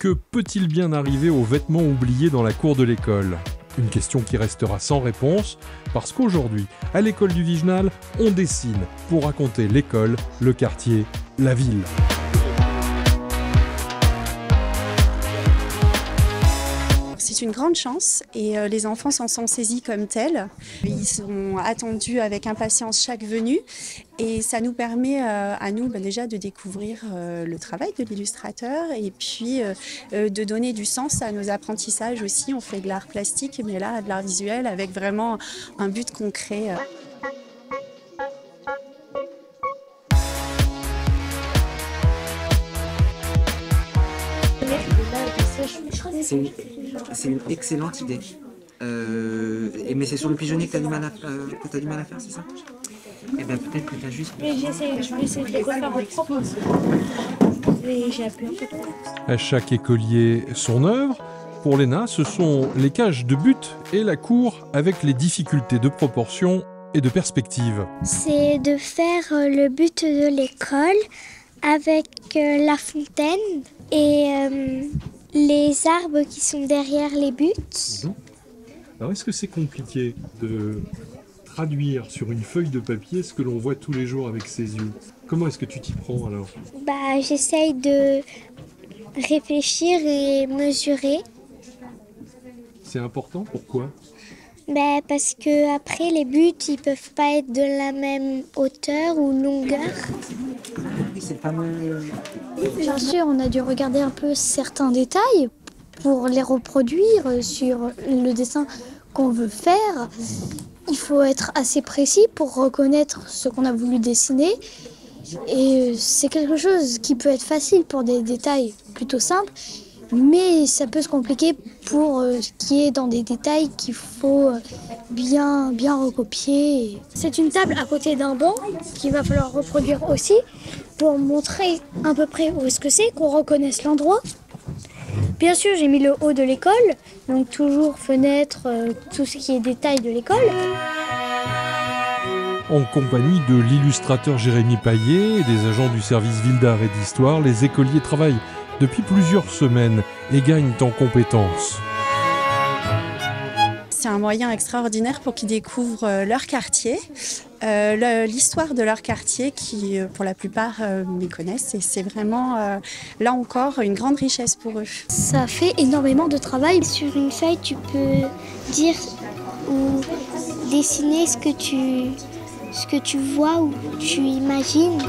Que peut-il bien arriver aux vêtements oubliés dans la cour de l'école ? Une question qui restera sans réponse, parce qu'aujourd'hui, à l'école du Vigenal, on dessine pour raconter l'école, le quartier, la ville. C'est une grande chance et les enfants s'en sont saisis comme tels. Ils sont attendus avec impatience chaque venue et ça nous permet à nous déjà de découvrir le travail de l'illustrateur et puis de donner du sens à nos apprentissages aussi. On fait de l'art plastique mais là de l'art visuel avec vraiment un but concret. C'est une excellente idée. Mais c'est sur le pigeonnier que tu as du mal à faire, c'est ça? Eh bien peut-être que tu as juste... Mais je vais essayer de les refaire au propre. Et j'ai appris un peu trop. À chaque écolier, son œuvre. Pour Léna, ce sont les cages de but et la cour avec les difficultés de proportion et de perspective. C'est de faire le but de l'école avec la fontaine et les arbres qui sont derrière les buts. Alors est-ce que c'est compliqué de traduire sur une feuille de papier ce que l'on voit tous les jours avec ses yeux? Comment est-ce que tu t'y prends alors? J'essaye de réfléchir et mesurer. C'est important, pourquoi? Parce que après les buts, ils peuvent pas être de la même hauteur ou longueur. C'est pas mal. Bien sûr, on a dû regarder un peu certains détails pour les reproduire sur le dessin qu'on veut faire. Il faut être assez précis pour reconnaître ce qu'on a voulu dessiner. Et c'est quelque chose qui peut être facile pour des détails plutôt simples, mais ça peut se compliquer pour ce qui est dans des détails qu'il faut bien recopier. C'est une table à côté d'un banc qu'il va falloir reproduire aussi pour montrer à peu près où est-ce que c'est, qu'on reconnaisse l'endroit. Bien sûr, j'ai mis le haut de l'école, donc toujours fenêtre, tout ce qui est détail de l'école. En compagnie de l'illustrateur Jérémy Paillet et des agents du service Ville d'Art et d'Histoire, les écoliers travaillent depuis plusieurs semaines et gagnent en compétences. C'est un moyen extraordinaire pour qu'ils découvrent leur quartier, l'histoire de leur quartier qui, pour la plupart, méconnaissent. Et c'est vraiment, là encore, une grande richesse pour eux. Ça fait énormément de travail. Sur une feuille, tu peux dire ou dessiner ce que tu vois ou tu imagines.